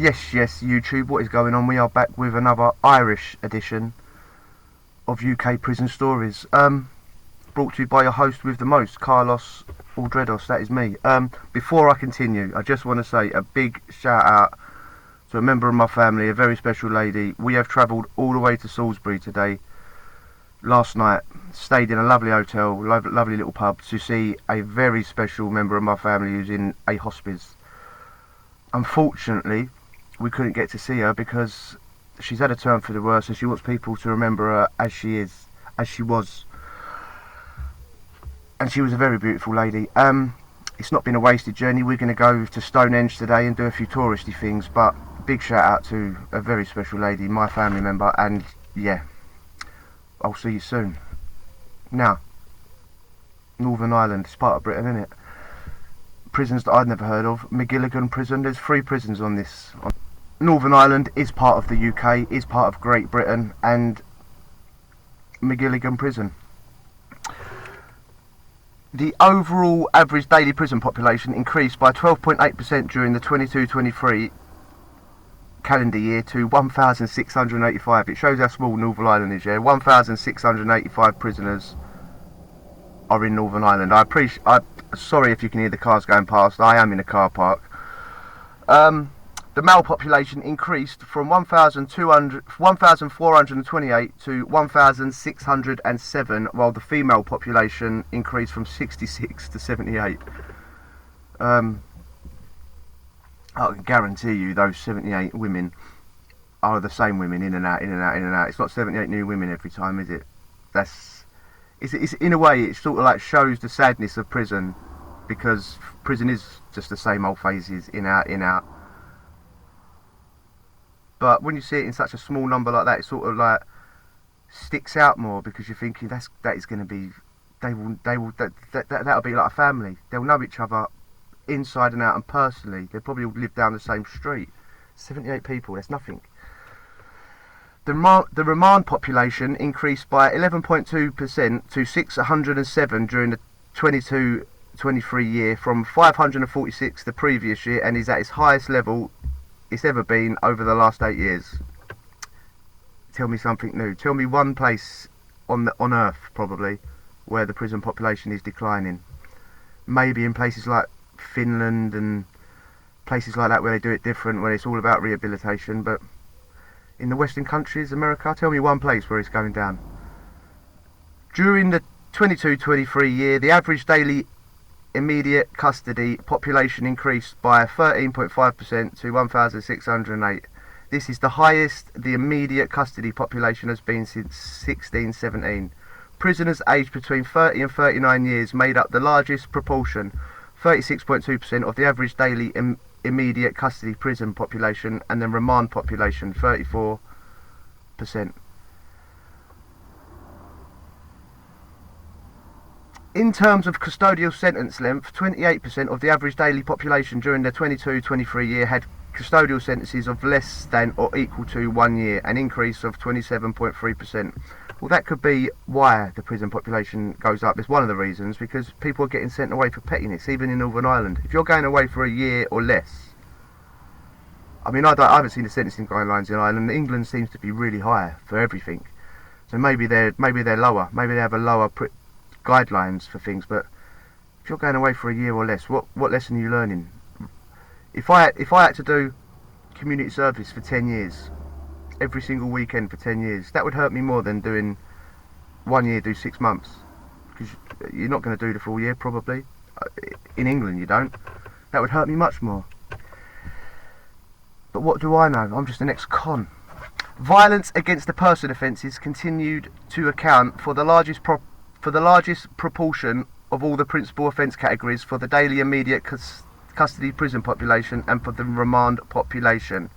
Yes, YouTube, what is going on? We are back with another Irish edition of UK Prison Stories. Brought to you by your host with the most, Carlos Aldredos, that is me. Before I continue, I just want to say a big shout out to a member of my family, a very special lady. We have travelled all the way to Salisbury today, last night, stayed in a lovely hotel, lovely little pub, to see a very special member of my family who's in a hospice. Unfortunately, we couldn't get to see her because she's had a turn for the worse, and she wants people to remember her as she was. And she was a very beautiful lady. It's not been a wasted journey. We're going to go to Stonehenge today and do a few touristy things, but big shout out to a very special lady, my family member, and yeah, I'll see you soon. Now, Northern Ireland, it's part of Britain, isn't it? Prisons that I'd never heard of. Magilligan prison, there's 3 prisons on this. Northern Ireland is part of the UK, is part of Great Britain, and Magilligan prison. The overall average daily prison population increased by 12.8% during the 22-23 calendar year to 1,685. It shows how small Northern Ireland is, yeah? 1,685 prisoners are in Northern Ireland. Sorry if you can hear the cars going past. I am in a car park. The male population increased from 1,428 to 1,607, while the female population increased from 66 to 78. I can guarantee you those 78 women are the same women, in and out. It's not 78 new women every time, is it? It's in a way, it sort of like shows the sadness of prison, because prison is just the same old phases, in, out. But when you see it in such a small number like that, it sort of like sticks out more, because you're thinking that is going to be, that'll be like a family. They'll know each other inside and out, and personally, they probably all live down the same street. 78 people, that's nothing. The remand population increased by 11.2% to 607 during the 22-23 year, from 546 the previous year, and is at its highest level it's ever been over the last 8 years. Tell me something new. Tell me one place on Earth, probably, where the prison population is declining. Maybe in places like Finland and places like that where they do it different, where it's all about rehabilitation, but in the Western countries, America, tell me one place where it's going down. During the 22-23 year, the average daily immediate custody population increased by 13.5% to 1,608. This is the highest the immediate custody population has been since 1617. Prisoners aged between 30 and 39 years made up the largest proportion, 36.2% of the average daily immediate custody prison population, and the remand population, 34%. In terms of custodial sentence length, 28% of the average daily population during the 22-23 year had custodial sentences of less than or equal to 1 year, an increase of 27.3%. Well, that could be why the prison population goes up. It's one of the reasons, because people are getting sent away for pettiness, even in Northern Ireland. If you're going away for a year or less, I mean, I haven't seen the sentencing guidelines in Ireland. England seems to be really high for everything, so maybe they're lower. Maybe they have a lower guidelines for things. But if you're going away for a year or less, what lesson are you learning? If I had to do community service for 10 years, every single weekend for 10 years, that would hurt me more than doing 1 year, do 6 months, because you're not going to do the full year probably. In England you don't. That would hurt me much more. But what do I know? I'm just an ex-con. Violence against the person offences continued to account for the largest proportion of all the principal offence categories for the daily immediate custody prison population and for the remand population.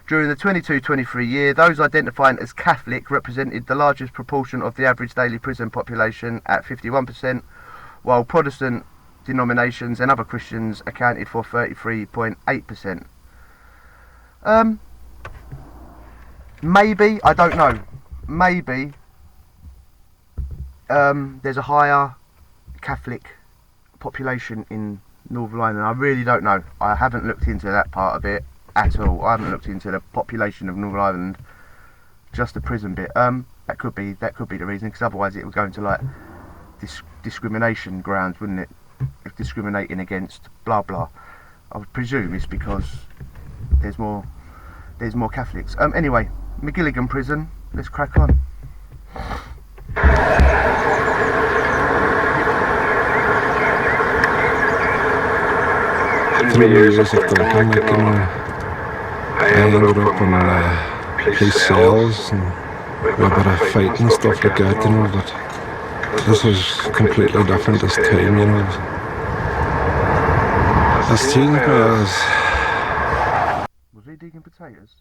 During the 22-23 year, those identifying as Catholic represented the largest proportion of the average daily prison population at 51%, while Protestant denominations and other Christians accounted for 33.8%. Maybe, I don't know, maybe there's a higher Catholic population in Northern Ireland. I really don't know. I haven't looked into that part of it. at all. I haven't looked into the population of Northern Ireland, just the prison bit. That could be the reason, because otherwise it would go into like discrimination grounds, wouldn't it? If discriminating against blah blah. I would presume it's because there's more Catholics. Anyway, Magilligan prison. Let's crack on. Through the years of drinking, like, you know, I ended up in police cells and with a bit of fighting and stuff like that, you know, but this was completely different this time, you know. It's changed me as... Was he digging potatoes?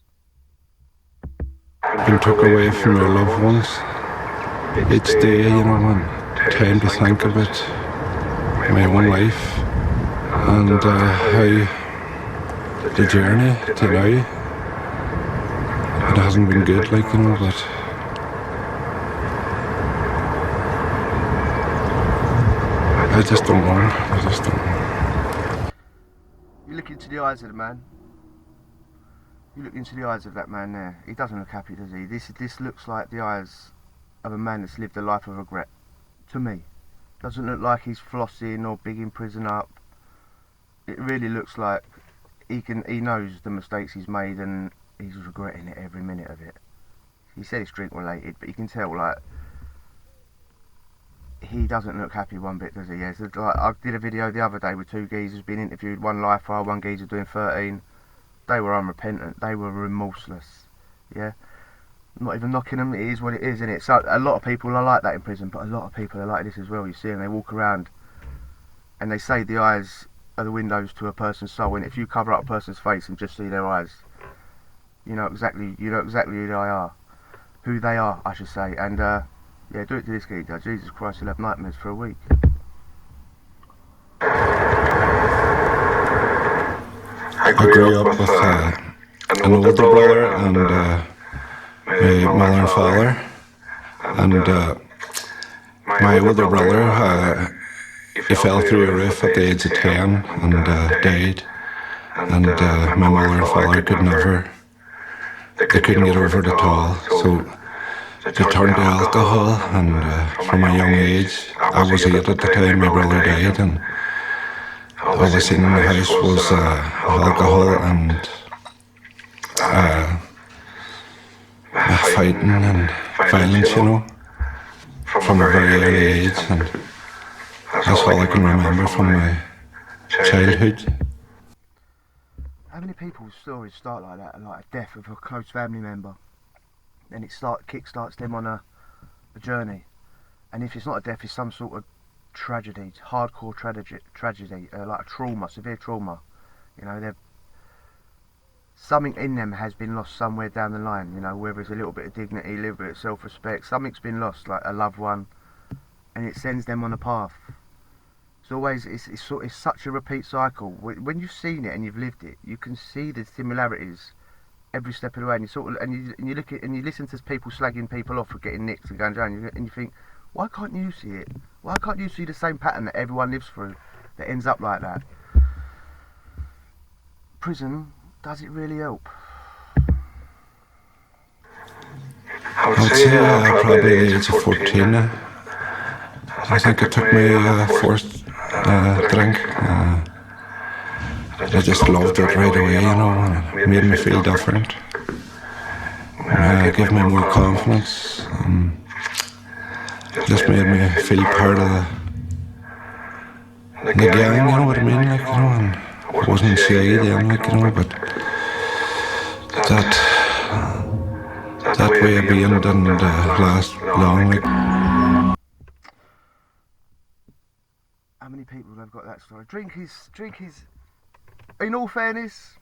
Been took away from your loved ones each day, you know, and time to think about my own life and how the journey to now, it hasn't been good, like, you know, but I just don't know. You look into the eyes of the man. You look into the eyes of that man there. He doesn't look happy, does he? This looks like the eyes of a man that's lived a life of regret. To me. Doesn't look like he's flossing or bigging prison up. It really looks like he knows the mistakes he's made and he's regretting it every minute of it. He said it's drink related, but you can tell, like, he doesn't look happy one bit, does he? Yeah, so, like, I did a video the other day with two geezers being interviewed, one lifer, one geezer doing 13. They were unrepentant, they were remorseless, yeah? I'm not even knocking them, it is what it is, isn't it? So a lot of people are like that in prison, but a lot of people are like this as well. You see them, they walk around and they say the eyes are the windows to a person's soul, and if you cover up a person's face and just see their eyes, you know exactly who they are, I should say. And yeah, do it to this geezer. Jesus Christ, he'll have nightmares for a week. I grew up with an older brother and my mother and father, and my older brother, he fell through a roof at the age of 10 and died, and my mother and father they couldn't get over it at all, so they turned to alcohol, and from a young age, I was 8 at the time my brother died, and all I seen in the house was alcohol and fighting and violence, you know, from a very early age, and that's all I can remember from my childhood. How many people's stories start like that, like a death of a close family member, and it kick-starts them on a journey, and if it's not a death, it's some sort of tragedy, hardcore tragedy, like a trauma, severe trauma. You know, something in them has been lost somewhere down the line. You know, whether it's a little bit of dignity, a little bit of self-respect, something's been lost, like a loved one, and it sends them on a path. It's always it's such a repeat cycle. When you've seen it and you've lived it, you can see the similarities every step of the way. And you look at and you listen to people slagging people off for getting nicked and going down, and you think, why can't you see it? Why can't you see the same pattern that everyone lives through that ends up like that? Prison, does it really help? I would say probably the age of 14. I think I took my first drink. I just loved it right away, you know, and it made me feel different. It gave me more confidence. Just made me feel part of the gang, you know what I mean, like, you know, and I wasn't shy then, like, you know, but that way of being didn't last long, like. How many people have got that story? Drink is, in all fairness,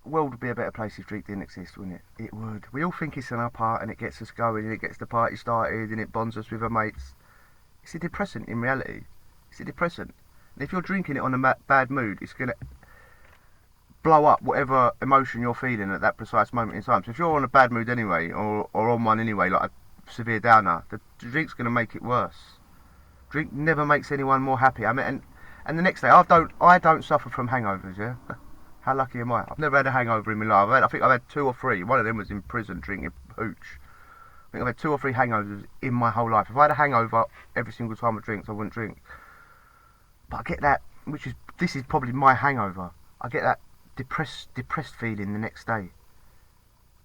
the world would be a better place if drink didn't exist, wouldn't it? It would. We all think it's an up part and it gets us going and it gets the party started and it bonds us with our mates. It's a depressant in reality. It's a depressant. And if you're drinking it on a bad mood, it's going to blow up whatever emotion you're feeling at that precise moment in time. So if you're on a bad mood anyway, or on one anyway, like a severe downer, the drink's going to make it worse. Drink never makes anyone more happy. I mean, and the next day, I don't suffer from hangovers, yeah? How lucky am I? I've never had a hangover in my life. I think I've had 2 or 3. One of them was in prison drinking hooch. I think I've had 2 or 3 hangovers in my whole life. If I had a hangover every single time I drink, I wouldn't drink. But I get that, this is probably my hangover. I get that depressed feeling the next day.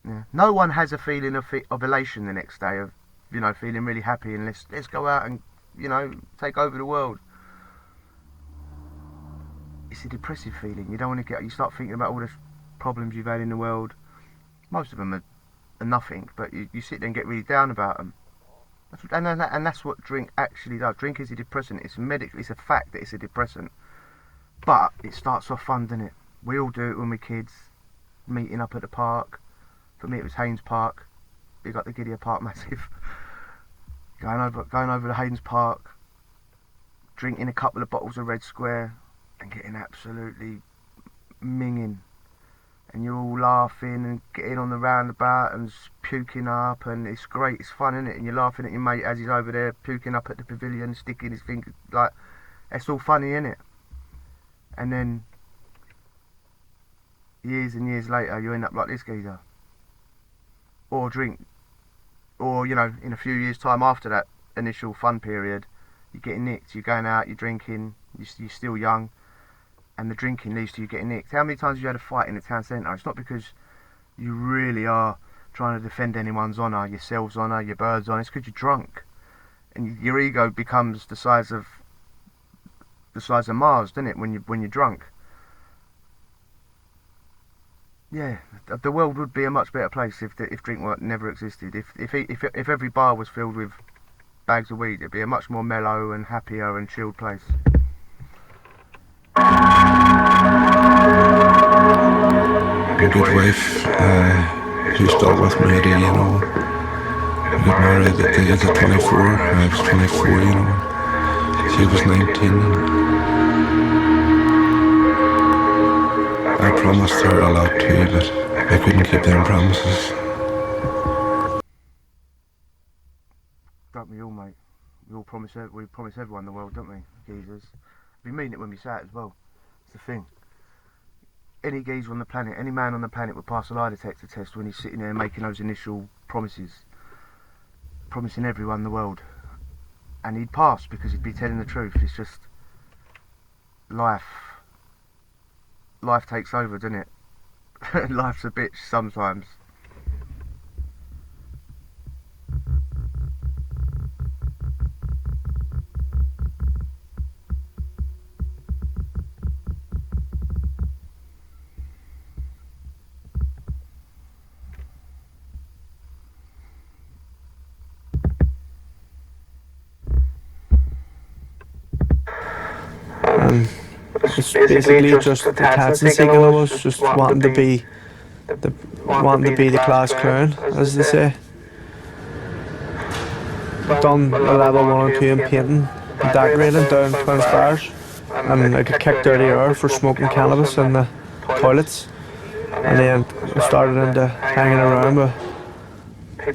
Yeah. No one has a feeling of elation the next day, of, you know, feeling really happy and let's go out and, you know, take over the world. It's a depressive feeling. You don't want to you start thinking about all the problems you've had in the world. Most of them are nothing, but you sit there and get really down about them. And that's what drink actually does. Drink is a depressant. It's a fact that it's a depressant. But it starts off fun, doesn't it? We all do it when we're kids, meeting up at the park. For me it was Haynes Park. Big up the Gideon Park massive. Going over to Haynes Park, drinking a couple of bottles of Red Square and getting absolutely minging. And you're all laughing and getting on the roundabout and puking up, and it's great, it's fun, isn't it? And you're laughing at your mate as he's over there puking up at the pavilion, sticking his finger, like, it's all funny, isn't it? And then years and years later you end up like this geezer. Or drink, or, you know, in a few years time after that initial fun period, you're getting nicked, you're going out, you're drinking, you're still young, and the drinking leads to you getting nicked. How many times have you had a fight in the town centre? It's not because you really are trying to defend anyone's honour, yourself's honour, your bird's honour. It's because you're drunk, and your ego becomes the size of Mars, doesn't it? When you're drunk. Yeah, the world would be a much better place if drink never existed. If every bar was filled with bags of weed, it'd be a much more mellow and happier and chilled place. A good wife, who still with me, you know. We got married at the age of 24. I was 24, you know. She was 19. I promised her a lot too, but I couldn't keep them promises. Don't we all, mate? We promise everyone in the world, don't we, geezers? We mean it when we say it as well. It's the thing. Any geezer on the planet, any man on the planet would pass a lie detector test when he's sitting there making those initial promises. Promising everyone in the world. And he'd pass because he'd be telling the truth. It's just life. Life takes over, doesn't it? Life's a bitch sometimes. It's basically just the attention seeking. I was just wanting to be the class clown, as they say. Done a level 1 or 2 in painting and decorating down Twin Stars, and I got kicked out of the air for smoking cannabis in the toilets, and then I started into hanging around with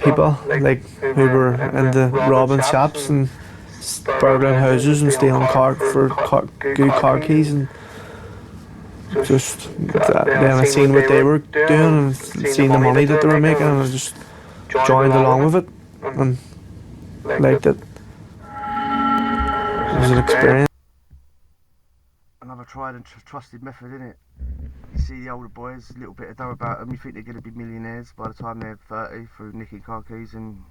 people like who were into robbing shops and burgling houses and stealing good car keys, and just then I seen what they were doing and seen the money that they were making, and I just joined along with it and liked it. It was an experience. Another tried and trusted method, isn't it? You see the older boys, a little bit of dough about them, you think they're going to be millionaires by the time they're 30 through nicking car keys, and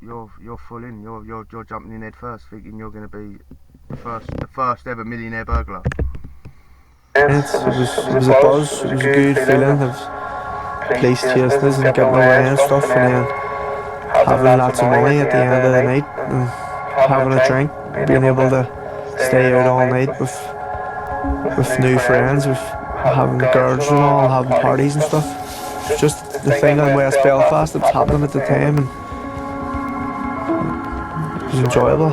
you're full in. You're jumping in head first, thinking you're going to be the first ever millionaire burglar. It was a buzz. It was a good feeling of police chasing us and getting away and stuff, and then having lots of money at the end of the night and having a drink, being able to stay out all night with new friends, with having girls and all, having parties and stuff. It's just the thing in West Belfast that was happening at the time, and it was enjoyable.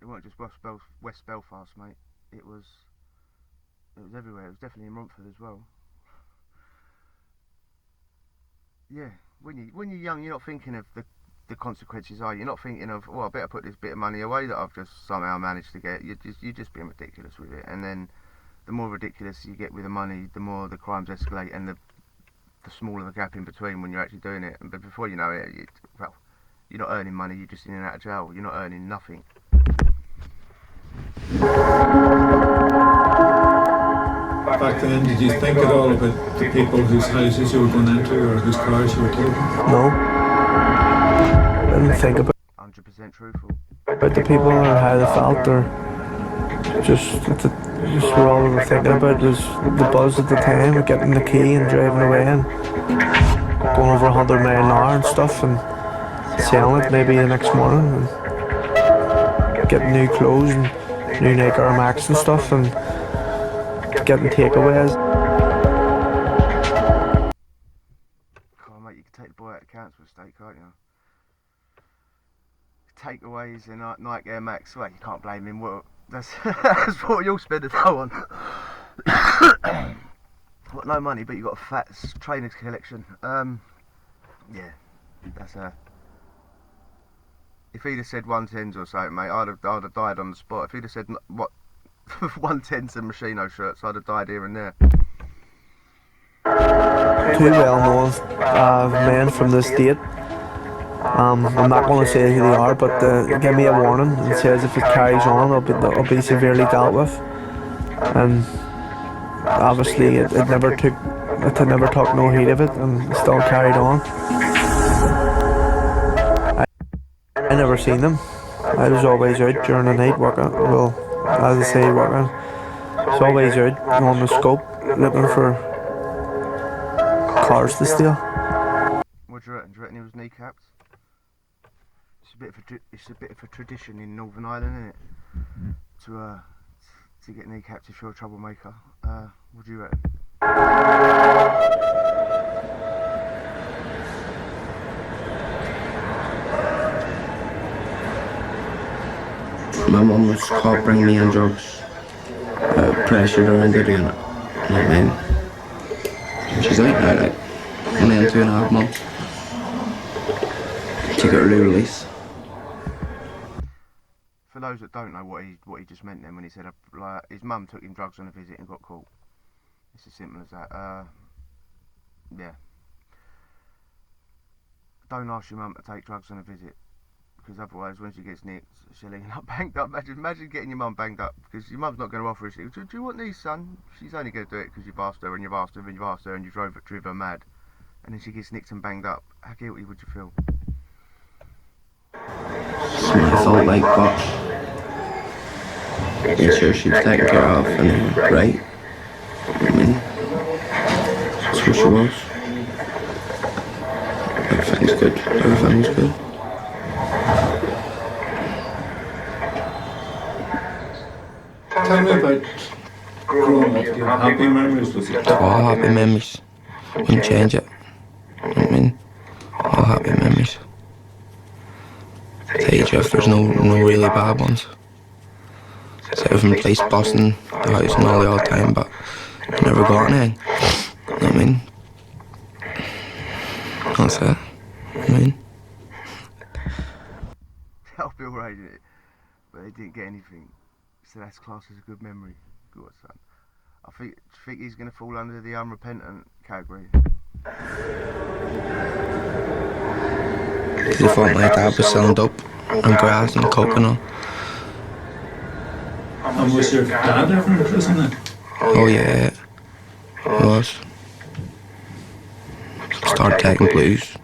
It wasn't just West Belfast, mate. It was everywhere. It was definitely in Romford as well. Yeah, when you're young, you're not thinking of the consequences, are you? You're not thinking of, I better put this bit of money away that I've just somehow managed to get. You're just being ridiculous with it, and then the more ridiculous you get with the money, the more the crimes escalate, and the smaller the gap in between when you're actually doing it. But before you know it, well, you're not earning money, you're just in and out of jail. You're not earning nothing. Back then, did you think at all about the people whose houses you were going into or whose cars you were taking? No. I didn't think about 100% truthful. the people or how they felt, or just all we were thinking about was the buzz at the time of getting the key and driving away and going over 100 mile an hour and stuff and selling it maybe the next morning and getting new clothes and new Nike Air Max and stuff and getting takeaways. Come on, mate, you can take the boy out of council estate, can't you? Takeaways and Nike Air Max, well, you can't blame him. Well, that's what you'll spend a dough on. Got no money, but you got a fat trainers collection. Yeah, that's if he'd have said 110s or something, mate, I'd have died on the spot. If he'd have said what 110s and Machino shirts, I'd have died here and there. Two well-known men from the state. I'm not going to say who they are, but they give me a warning and says if it carries on, I'll be severely dealt with. And obviously, it never took no heed of it, and still carried on. I never seen them. I was always out during the night working. Well, as I say, working. I was always out on the scope looking for cars to steal. What do you reckon? Do you reckon he was kneecapped? It's a bit of a tradition in Northern Ireland, isn't it? To get kneecapped if you're a troublemaker. What do you reckon? My mum was caught bringing me in drugs, pressured her into doing it. You know what I mean? She's out now, like, and then 2.5 months. She got early release. For those that don't know what he just meant then when he said like his mum took him drugs on a visit and got caught. It's as simple as that. Yeah. Don't ask your mum to take drugs on a visit, because otherwise when she gets nicked she'll end up banged up. Imagine getting your mum banged up, because your mum's not going to offer her. Do you want these, son? She's only going to do it because you've asked her and you've asked her and you've asked her and you drove her mad, and then she gets nicked and banged up. How guilty would you feel? It's my fault, like, but made sure she was taken care of and right. I mean, that's who she was. Everything's good. Everything's good. Tell me about growing up. Do you have happy memories with it? All happy memories. Wouldn't change it. I mean, all happy memories. Tell you, Jeff, there's no really bad ones. Aside from police busting the house and all the odd time, but I never got anything. I mean, that's it. I mean, I'll be alright with it, but they didn't get anything, so that's classed as a good memory. Good son. I think he's going to fall under the unrepentant category. the fortnight I was selling dope and grass and coke and all. And was your dad ever in prison then? Oh yeah, he was. Started taking blues,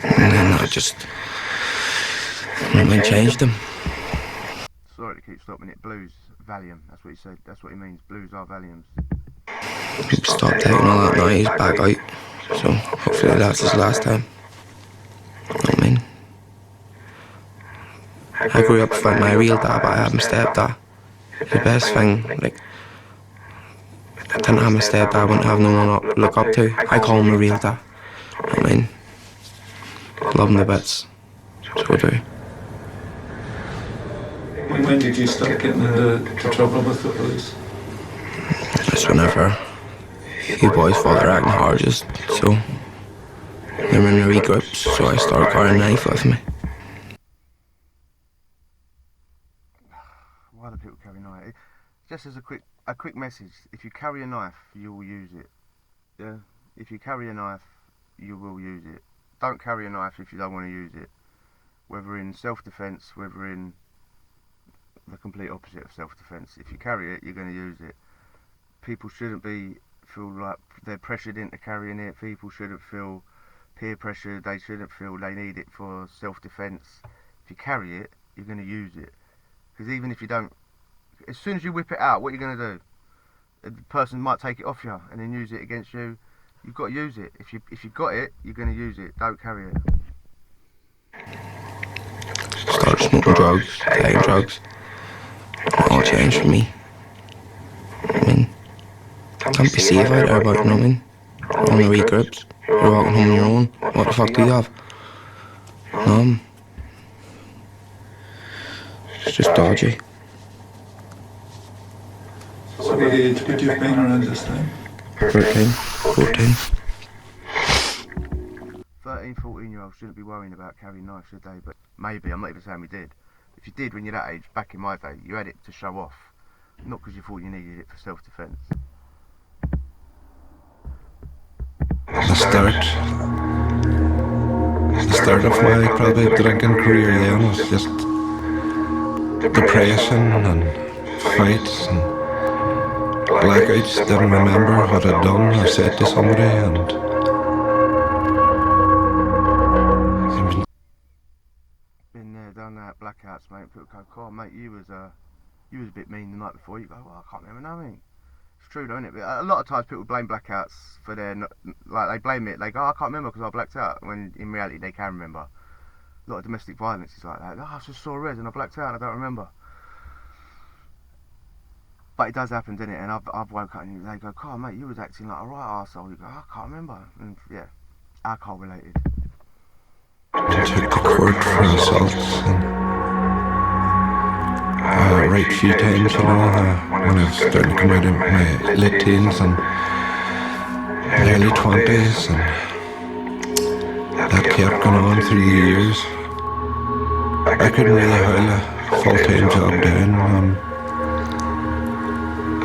and then I just changed them. Sorry to keep stopping it. Blues, Valium. That's what he said. That's what he means. Blues are Valiums. He stopped taking all that now. He's back out, so hopefully that's his last time. I mean, I grew up without my real dad, but I had my stepdad. The best thing, like, I didn't have my stepdad, I wouldn't have no one to look up to. I call him a real dad. I mean, love him to bits. So I do. When did you start getting into trouble with the police? Just whenever you boys thought they were acting hard, just so they were in the wee groups, so I started carrying a knife with me. Why do people carry knives? Just as a quick a quick message: if you carry a knife, you will use it. Yeah. If you carry a knife, you will use it. Don't carry a knife if you don't want to use it. Whether in self-defense, whether in the complete opposite of self-defense. If you carry it, you're going to use it. People shouldn't feel like they're pressured into carrying it. People shouldn't feel peer pressure. They shouldn't feel they need it for self-defense. If you carry it, you're going to use it. Because even if you don't, as soon as you whip it out, what are you going to do? The person might take it off you and then use it against you. You've got to use it. If you got it, you're going to use it. Don't carry it. Started smoking drugs, taking drugs. It all changed for me. I mean, can't be safe out there about, you know what I mean? On the wee groups, you're walking home on your own. What the fuck do you have? It's just dodgy. So what age would you have been around this time? 13, 14. 13, 14-year-olds shouldn't be worrying about carrying knives, should they? But maybe, I'm not even saying we did. If you did when you're that age, back in my day, you had it to show off, not because you thought you needed it for self-defense. The start of my probably drinking career then was just depression and fights and blackouts. Didn't remember what I'd done or said to somebody, and been there, done that, blackouts, mate. People go, "God, mate, you was a bit mean the night before." You go, "Well, I can't remember nothing." It's true, don't it? But a lot of times people blame blackouts for their, like they blame it. They go, "Oh, I can't remember because I blacked out," when in reality they can remember. A lot of domestic violence is like that. "Oh, I just saw red and I blacked out and I don't remember." But it does happen, doesn't it? And I've woke up and they go, "God, mate, you was acting like a right arsehole." You go, "I can't remember." And yeah, alcohol related. took to court for assaults and right few times, you know, when I was starting to come out of my late teens and early 20s, and that kept going on through the years. I couldn't really hold a full-time job down.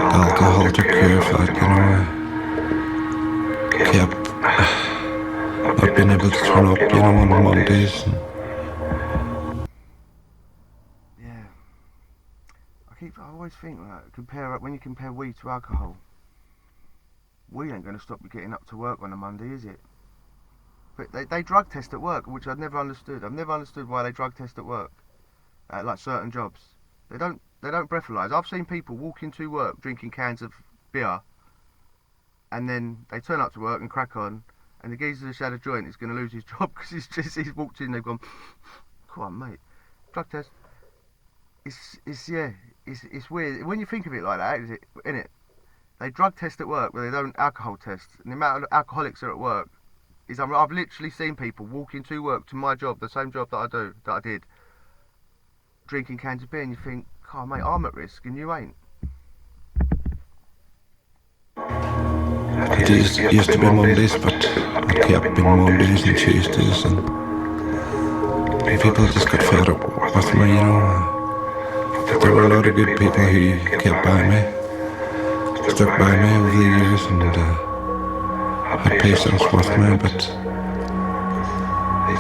Alcohol took care of that, you know. I kept not being able to turn up, you know, on Mondays. Yeah. I always think like, when you compare weed to alcohol, weed ain't going to stop you getting up to work on a Monday, is it? But they drug test at work, which I've never understood. I've never understood why they drug test at work, like certain jobs. They don't breathalyze. I've seen people walk into work drinking cans of beer, and then they turn up to work and crack on, and the geezer that's had a joint is going to lose his job because he's walked in, they've gone, "Come on, mate, drug test." It's weird when you think of it like that, isn't it? They drug test at work, but they don't alcohol test. And the amount of alcoholics that are at work is, I've literally seen people walk into work to my job, the same job that I did, drinking cans of beer, and you think, "Oh, mate, I'm at risk and you ain't." It used to be Mondays, but it kept being Mondays and Tuesdays, and people just got fed up with me, you know. There were a lot of good people who kept by me, stuck by me over the years, and had patience with me, but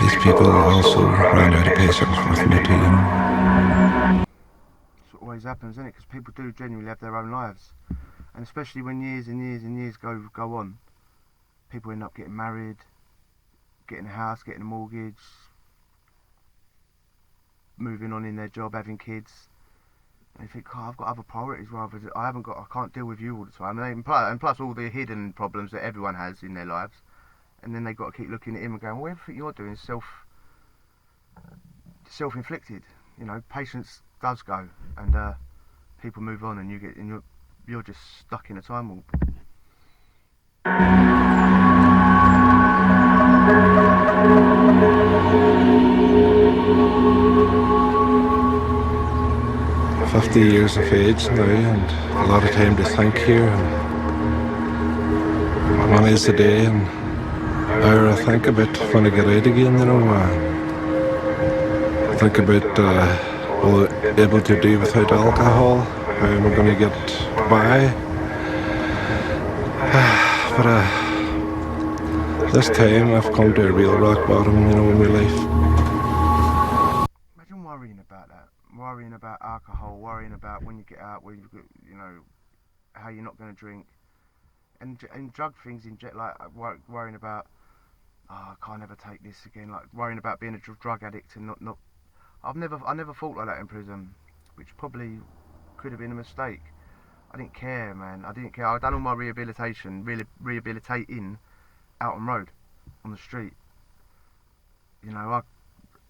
these people also ran out of patience with me too, you know. It's what always happens, isn't it? Because people do genuinely have their own lives. And especially when years and years and years go on, people end up getting married, getting a house, getting a mortgage, moving on in their job, having kids, and they think, "Oh, I've got other priorities rather. I can't deal with you all the time." And plus all the hidden problems that everyone has in their lives, and then they've got to keep looking at him and going, "Well, everything you're doing is self-inflicted." You know, patience does go, and people move on, and you're just stuck in a time warp. I'm 50 years of age now, and a lot of time to think here. And money is the day, and hour I think about when I get out again, you know. Think about able to do without alcohol, how am I going to get by? But this time I've come to a real rock bottom, you know, in my life. Imagine worrying about that. Worrying about alcohol, worrying about when you get out, when you know, how you're not going to drink. And drug things, like worrying about, oh, I can't ever take this again. Like worrying about being a drug addict and not. I never thought like that in prison, which probably could have been a mistake. I didn't care, man. I didn't care. I'd done all my rehabilitating out on road, on the street. You know,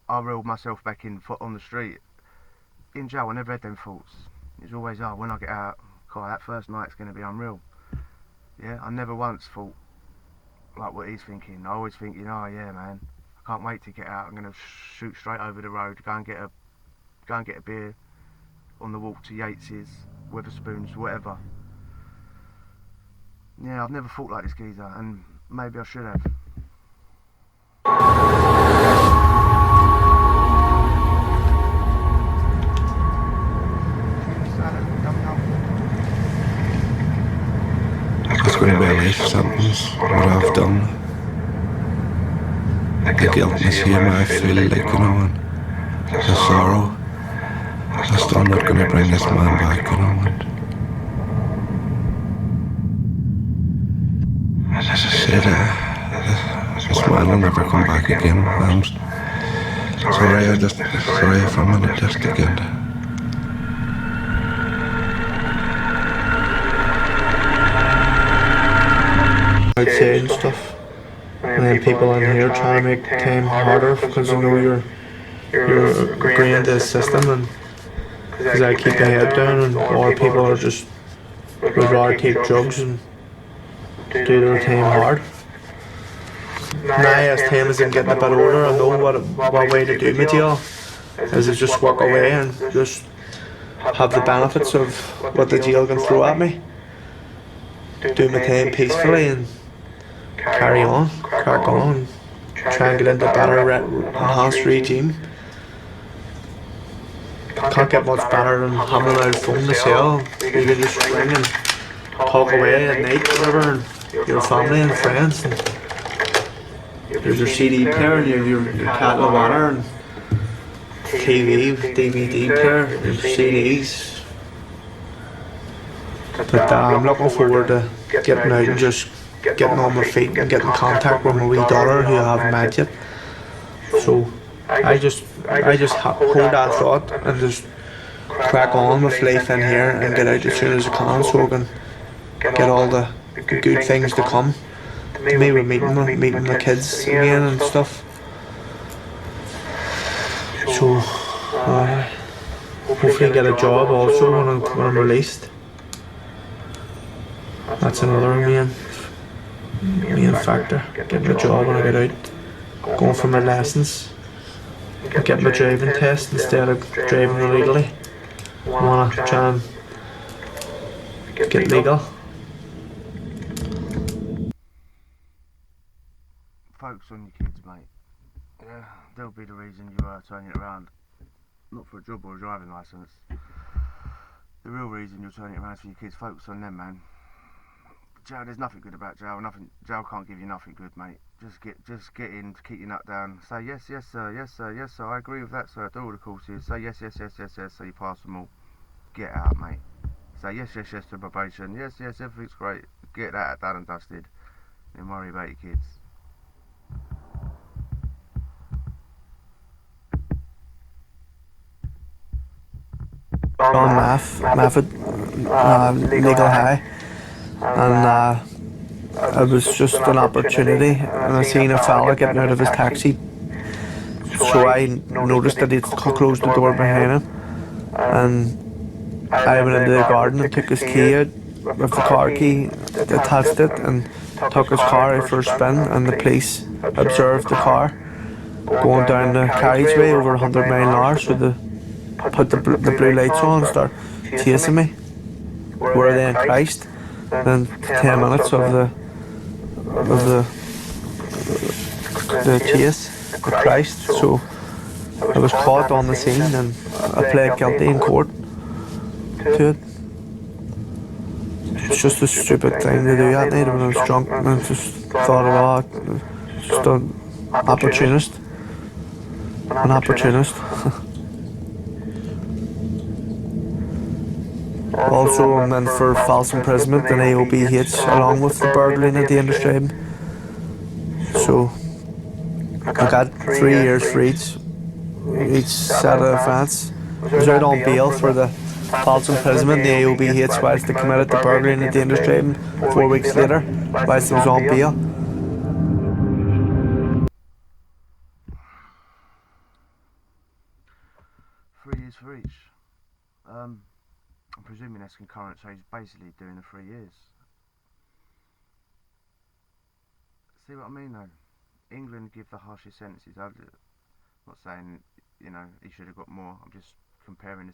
I reeled myself back in on the street. In jail, I never had them thoughts. It was always, oh, when I get out, God, that first night's going to be unreal. Yeah, I never once thought like what he's thinking. I always think, oh yeah, man, I can't wait to get out. I'm going to shoot straight over the road, go and get a beer on the walk to Yates's, Weatherspoons, whatever. Yeah, I've never thought like this geezer, and maybe I should have. It's going to be a life sentence, what I've done. The guilt and the shame I feel like, you know, and the sorrow. I'm still not going to bring this man back, you know, and as I said, this man will never come back again. I'm sorry for a minute just again. Outside and stuff, and then people in here trying to make time harder because you know you're agreeing to the system, and because I keep the head down, and more people are just would rather take drugs and do their time hard. Now as time is getting a bit older, I know what way to do my jail is to just walk away and just have the benefits of what the jail can throw at me, do my time peacefully and crack on, and try and get into a better enhanced regime. Can't get much better than having an old phone in the cell. You can just ring and talk away at night, whatever, and your family and friends. And there's your CD player, and your kettle of water, and TV, DVD player, there's CDs. But I'm looking forward to getting out and just getting on my feet and getting in contact with my wee daughter who I haven't met yet. So I just hold that thought and just crack on with life in here and get out as soon as I can so I can get all the good things to come. To me, we're meeting the kids again and stuff. So hopefully get a job also when I'm released. That's another main factor. Getting a job when I get out, going for my lessons, getting my driving test instead of driving illegally. I want to try and get legal. Focus on your kids, mate. Yeah, they'll be the reason you are turning it around. Not for a job or a driving licence. The real reason you're turning it around is for your kids. Focus on them, man. Jail, there's nothing good about jail. Jail can't give you nothing good, mate. Just get in, keep your nut down. Say yes, yes sir, yes sir, yes sir. I agree with that, sir. Do all the courses. Say yes, yes, yes, yes, yes. So you pass them all. Get out, mate. Say yes, yes, yes to probation. Yes, yes, everything's great. Get that done and dusted. Then worry about your kids. On legal high, and it was just an opportunity, and I seen a fella getting out of his taxi, so I noticed that he'd closed the door behind him, and I went into the garden and took his key out with the car key, attached it, and took his car out for a spin, and the police observed the car going down the carriageway over 100 mile an hour, so they put the blue lights on and start chasing me. Were they in Christ? Then 10 minutes of the chase with Christ. So I was caught on the scene and I pled guilty in court to it. it's just a stupid thing to do at night when I was drunk, and I just thought of just an opportunist. An opportunist. Also, I'm in for false imprisonment and AOBH along with the burglary and the dangerous driving. So I got 3 years for each set of offence. I was out on bail for the false imprisonment and the AOBH whilst I committed the burglary and the dangerous driving 4 weeks later whilst I was on bail. 3 years for each. I'm presuming that's concurrent, so he's basically doing the 3 years. See what I mean though? England give the harshest sentences. I'm not saying, you know, he should have got more. I'm just comparing the